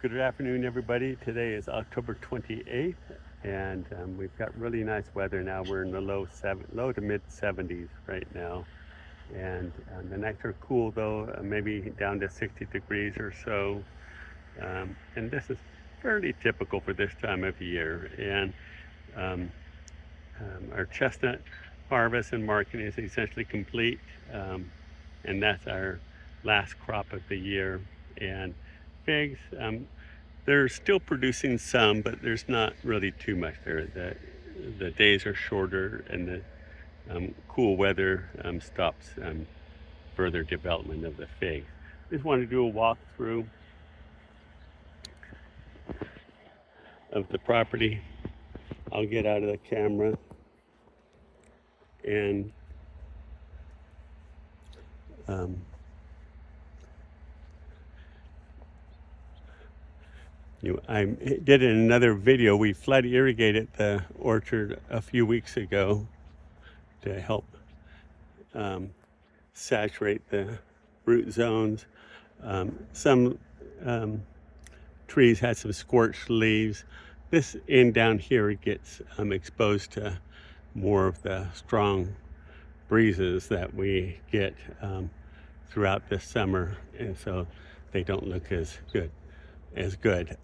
Good afternoon, everybody. Today is October 28th, and we've got really nice weather now. We're in the low to mid 70s right now, and the nights are cool though, maybe down to 60 degrees or so. And this is fairly typical for this time of year. And um, our chestnut harvest and marketing is essentially complete, um, and that's our last crop of the year. And figs. They're still producing some, but there's not really too much there. The days are shorter, and the cool weather stops further development of the fig. Just want to do a walkthrough of the property. I'll get out of the camera and um, I did in another video. We flood irrigated the orchard a few weeks ago to help um, saturate the root zones. Some trees had some scorched leaves. This end down here gets exposed to more of the strong breezes that we get throughout the summer, and so they don't look as good.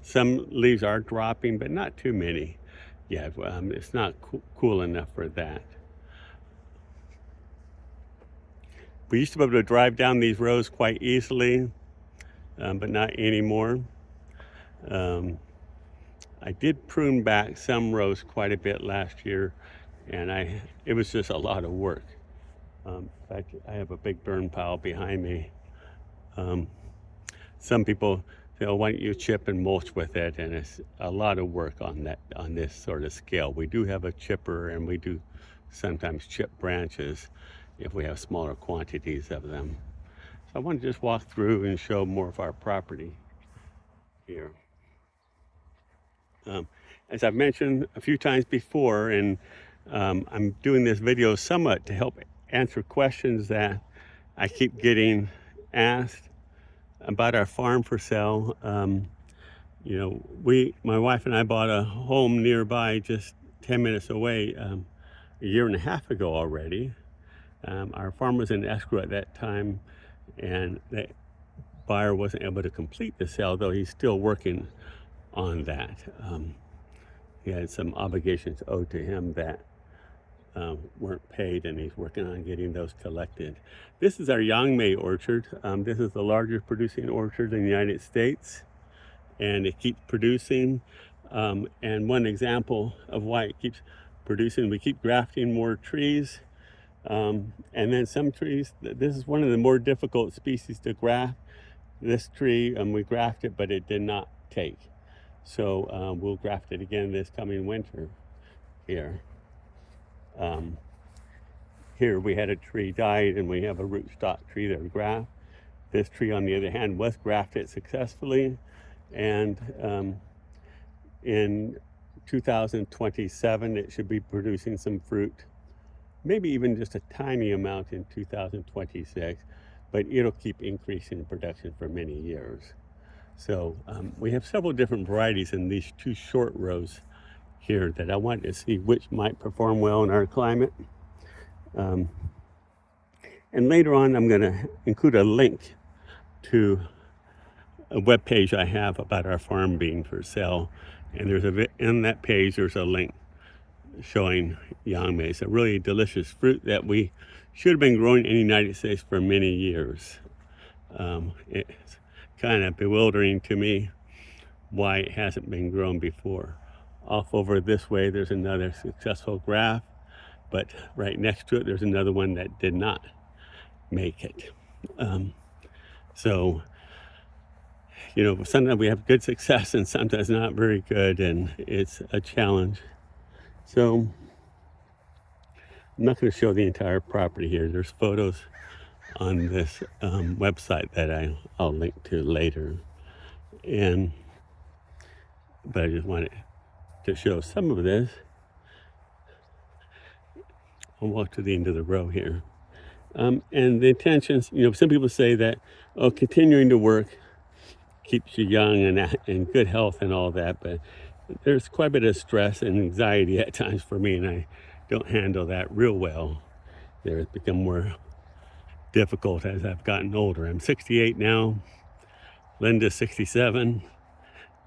Some leaves are dropping, but not too many. Yeah, it's not cool enough for that. We used to be able to drive down these rows quite easily, but not anymore. I did prune back some rows quite a bit last year, and it was just a lot of work. In fact, I have a big burn pile behind me. Some people say, "Oh, why don't you chip and mulch with it?" And it's a lot of work on this sort of scale. We do have a chipper, and we do sometimes chip branches if we have smaller quantities of them. So I want to just walk through and show more of our property here. As I've mentioned a few times before, and I'm doing this video somewhat to help answer questions that I keep getting asked about our farm for sale. My wife and I bought a home nearby, just 10 minutes away, a year and a half ago already. Our farm was in escrow at that time, and the buyer wasn't able to complete the sale, though he's still working on that. He had some obligations owed to him that weren't paid, and he's working on getting those collected. This is our Yangmei orchard. This is the largest producing orchard in the United States, and it keeps producing. And one example of why it keeps producing, we keep grafting more trees. And then some trees, this is one of the more difficult species to graft. This tree, we grafted, but it did not take. So we'll graft it again this coming winter here. Here we had a tree died, and we have a rootstock tree that we graft. This tree, on the other hand, was grafted successfully, and in 2027 it should be producing some fruit, maybe even just a tiny amount in 2026, but it'll keep increasing in production for many years. So we have several different varieties in these two short rows here that I wanted to see which might perform well in our climate. And later on, I'm going to include a link to a web page I have about our farm being for sale. And in that page, there's a link showing Yangmei. It's a really delicious fruit that we should have been growing in the United States for many years. It's kind of bewildering to me why it hasn't been grown before. Off over this way, there's another successful graft, but right next to it, there's another one that did not make it. So, sometimes we have good success and sometimes not very good, and it's a challenge. So I'm not going to show the entire property here. There's photos on this website that I'll link to later. But I just wanted to show some of this. I'll walk to the end of the row here. And the intentions, some people say that, continuing to work keeps you young and in good health and all that, but there's quite a bit of stress and anxiety at times for me, and I don't handle that real well. It's become more difficult as I've gotten older. I'm 68 now, Linda's 67,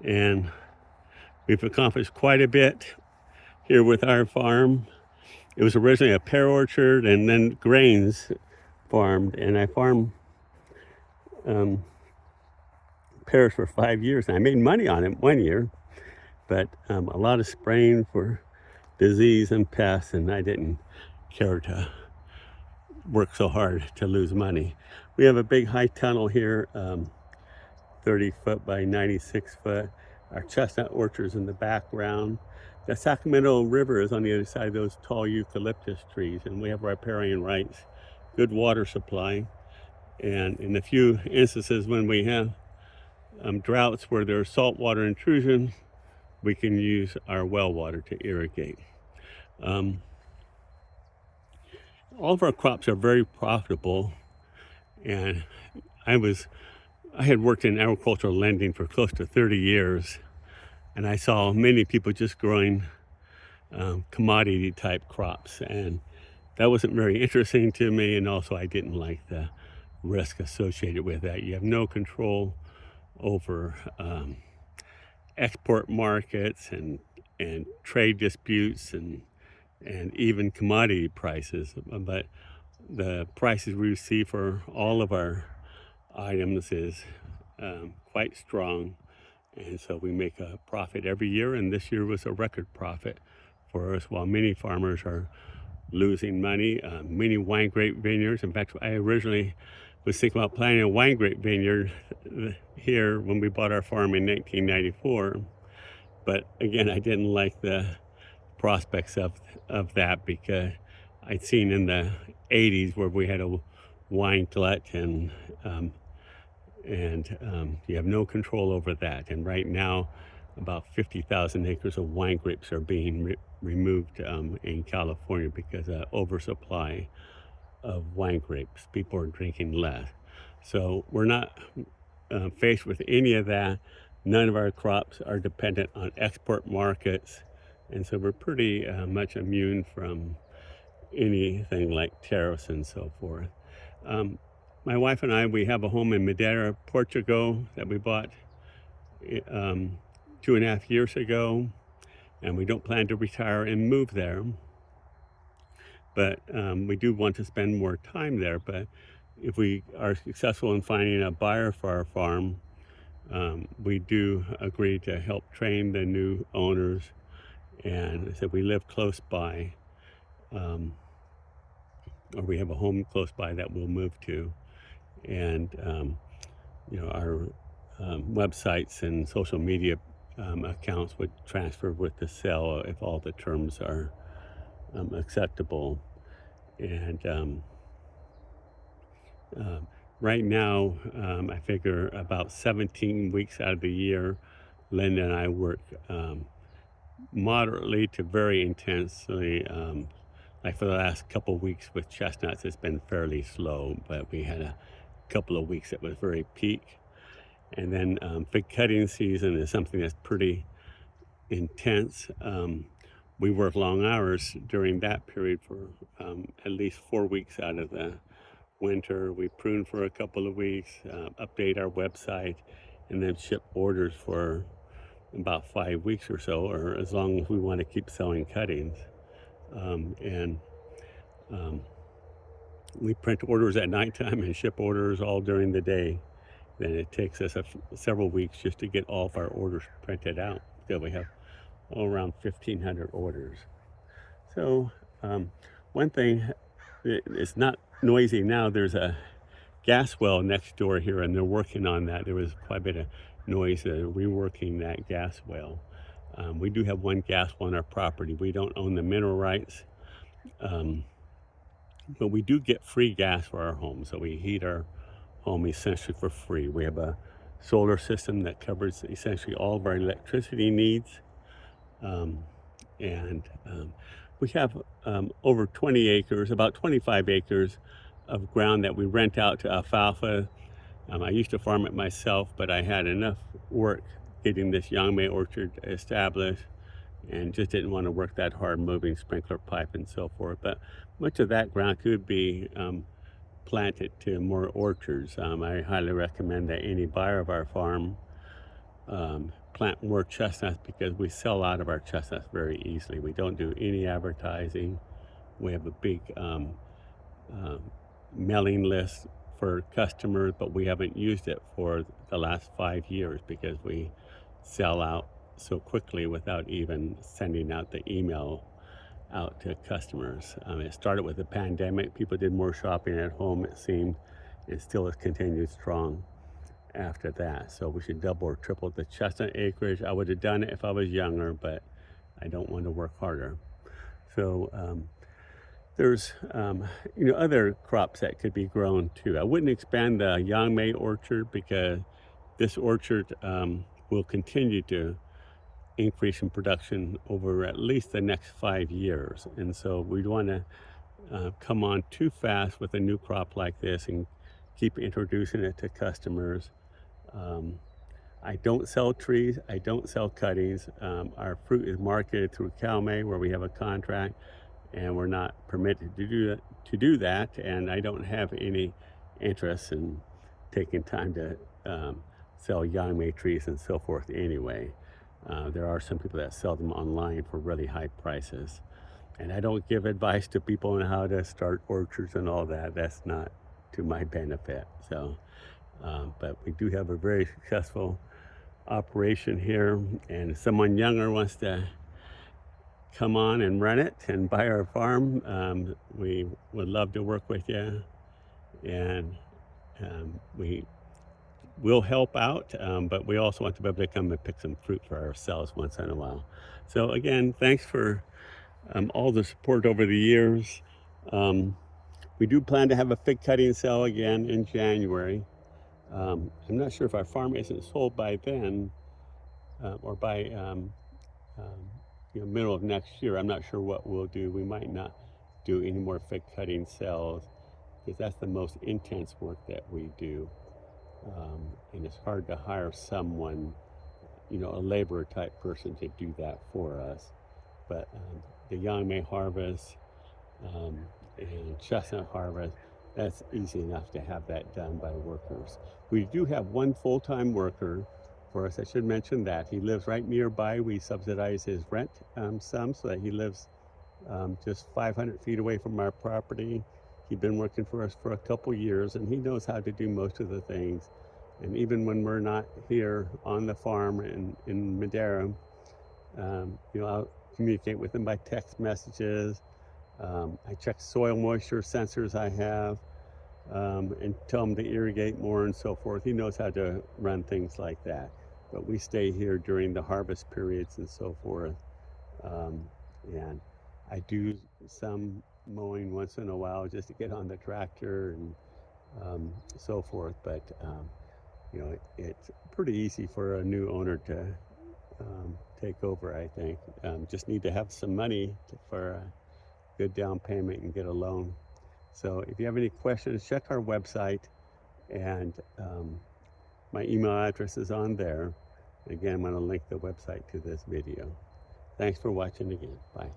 and we've accomplished quite a bit here with our farm. It was originally a pear orchard and then grains farmed, and I farmed pears for 5 years, and I made money on it one year, but a lot of spraying for disease and pests, and I didn't care to work so hard to lose money. We have a big high tunnel here, 30 foot by 96 foot. Our chestnut orchard's in the background. The Sacramento River is on the other side of those tall eucalyptus trees, and we have riparian rights, good water supply, and in a few instances when we have droughts where there's saltwater intrusion, we can use our well water to irrigate. All of our crops are very profitable, and I had worked in agricultural lending for close to 30 years, and I saw many people just growing commodity type crops, and that wasn't very interesting to me, and also I didn't like the risk associated with that. You have no control over export markets and trade disputes and even commodity prices, but the prices we receive for all of our items is quite strong, and so we make a profit every year, and this year was a record profit for us, while many farmers are losing money. Many wine grape vineyards, in fact, I originally was thinking about planting a wine grape vineyard here when we bought our farm in 1994, but again, I didn't like the prospects of that, because I'd seen in the 80s where we had a wine glut, and you have no control over that. And right now, about 50,000 acres of wine grapes are being removed in California because of oversupply of wine grapes. People are drinking less. So we're not faced with any of that. None of our crops are dependent on export markets. And so we're pretty much immune from anything like tariffs and so forth. My wife and I, we have a home in Madeira, Portugal, that we bought 2.5 years ago, and we don't plan to retire and move there. But we do want to spend more time there. But if we are successful in finding a buyer for our farm, we do agree to help train the new owners. And so we live close by, or we have a home close by that we'll move to. And our websites and social media accounts would transfer with the sale if all the terms are acceptable. And right now, I figure about 17 weeks out of the year, Linda and I work moderately to very intensely. Like for the last couple of weeks with chestnuts, it's been fairly slow, but we had a couple of weeks that was very peak. And then fig cutting season is something that's pretty intense. We work long hours during that period for at least 4 weeks out of the winter. We prune for a couple of weeks, update our website, and then ship orders for about 5 weeks or so, or as long as we want to keep selling cuttings. We print orders at nighttime and ship orders all during the day. Then it takes us several weeks just to get all of our orders printed out. So we have around 1,500 orders. So one thing, it's not noisy now. There's a gas well next door here, and they're working on that. There was quite a bit of noise reworking that gas well. We do have one gas well on our property. We don't own the mineral rights, but we do get free gas for our home. So we heat our home essentially for free. We have a solar system that covers essentially all of our electricity needs. We have over 20 acres, about 25 acres of ground that we rent out to alfalfa I used to farm it myself, but I had enough work getting this Yangmei orchard established and just didn't want to work that hard moving sprinkler pipe and so forth. But much of that ground could be planted to more orchards. I highly recommend that any buyer of our farm plant more chestnuts because we sell out of our chestnuts very easily. We don't do any advertising. We have a big uh, mailing list for customers, but we haven't used it for the last 5 years because we sell out so quickly without even sending out the email out to customers. It started with the pandemic. People did more shopping at home, it seemed. It still has continued strong after that. So we should double or triple the chestnut acreage. I would have done it if I was younger, but I don't want to work harder. So there's other crops that could be grown too. I wouldn't expand the Yangmei orchard because this orchard will continue to increase in production over at least the next 5 years. And so we want to come on too fast with a new crop like this and keep introducing it to customers. I don't sell trees. I don't sell cuttings. Our fruit is marketed through Yangmei, where we have a contract, and we're not permitted to do that. And I don't have any interest in taking time to sell Yangmei trees and so forth anyway. There are some people that sell them online for really high prices. And I don't give advice to people on how to start orchards and all that. That's not to my benefit. So, but we do have a very successful operation here. And if someone younger wants to come on and run it and buy our farm, we would love to work with you. And we will help out, but we also want to be able to come and pick some fruit for ourselves once in a while. So again, thanks for all the support over the years. We do plan to have a fig cutting sale again in January. I'm not sure if our farm isn't sold by then or by middle of next year. I'm not sure what we'll do. We might not do any more fig cutting sales because that's the most intense work that we do. And it's hard to hire someone, a laborer type person to do that for us. But the Yangmei harvest and chestnut harvest, that's easy enough to have that done by workers. We do have one full-time worker for us. I should mention that. He lives right nearby. We subsidize his rent some so that he lives just 500 feet away from our property. He's been working for us for a couple years, and he knows how to do most of the things. And even when we're not here on the farm in Madera, I'll communicate with him by text messages. I check soil moisture sensors I have and tell him to irrigate more and so forth. He knows how to run things like that. But we stay here during the harvest periods and so forth. And I do some mowing once in a while just to get on the tractor and so forth. But it's pretty easy for a new owner to take over, I think. Just need to have some money for a good down payment and get a loan. So if you have any questions, check our website, and my email address is on there. Again, I'm going to link the website to this video. Thanks for watching again. Bye.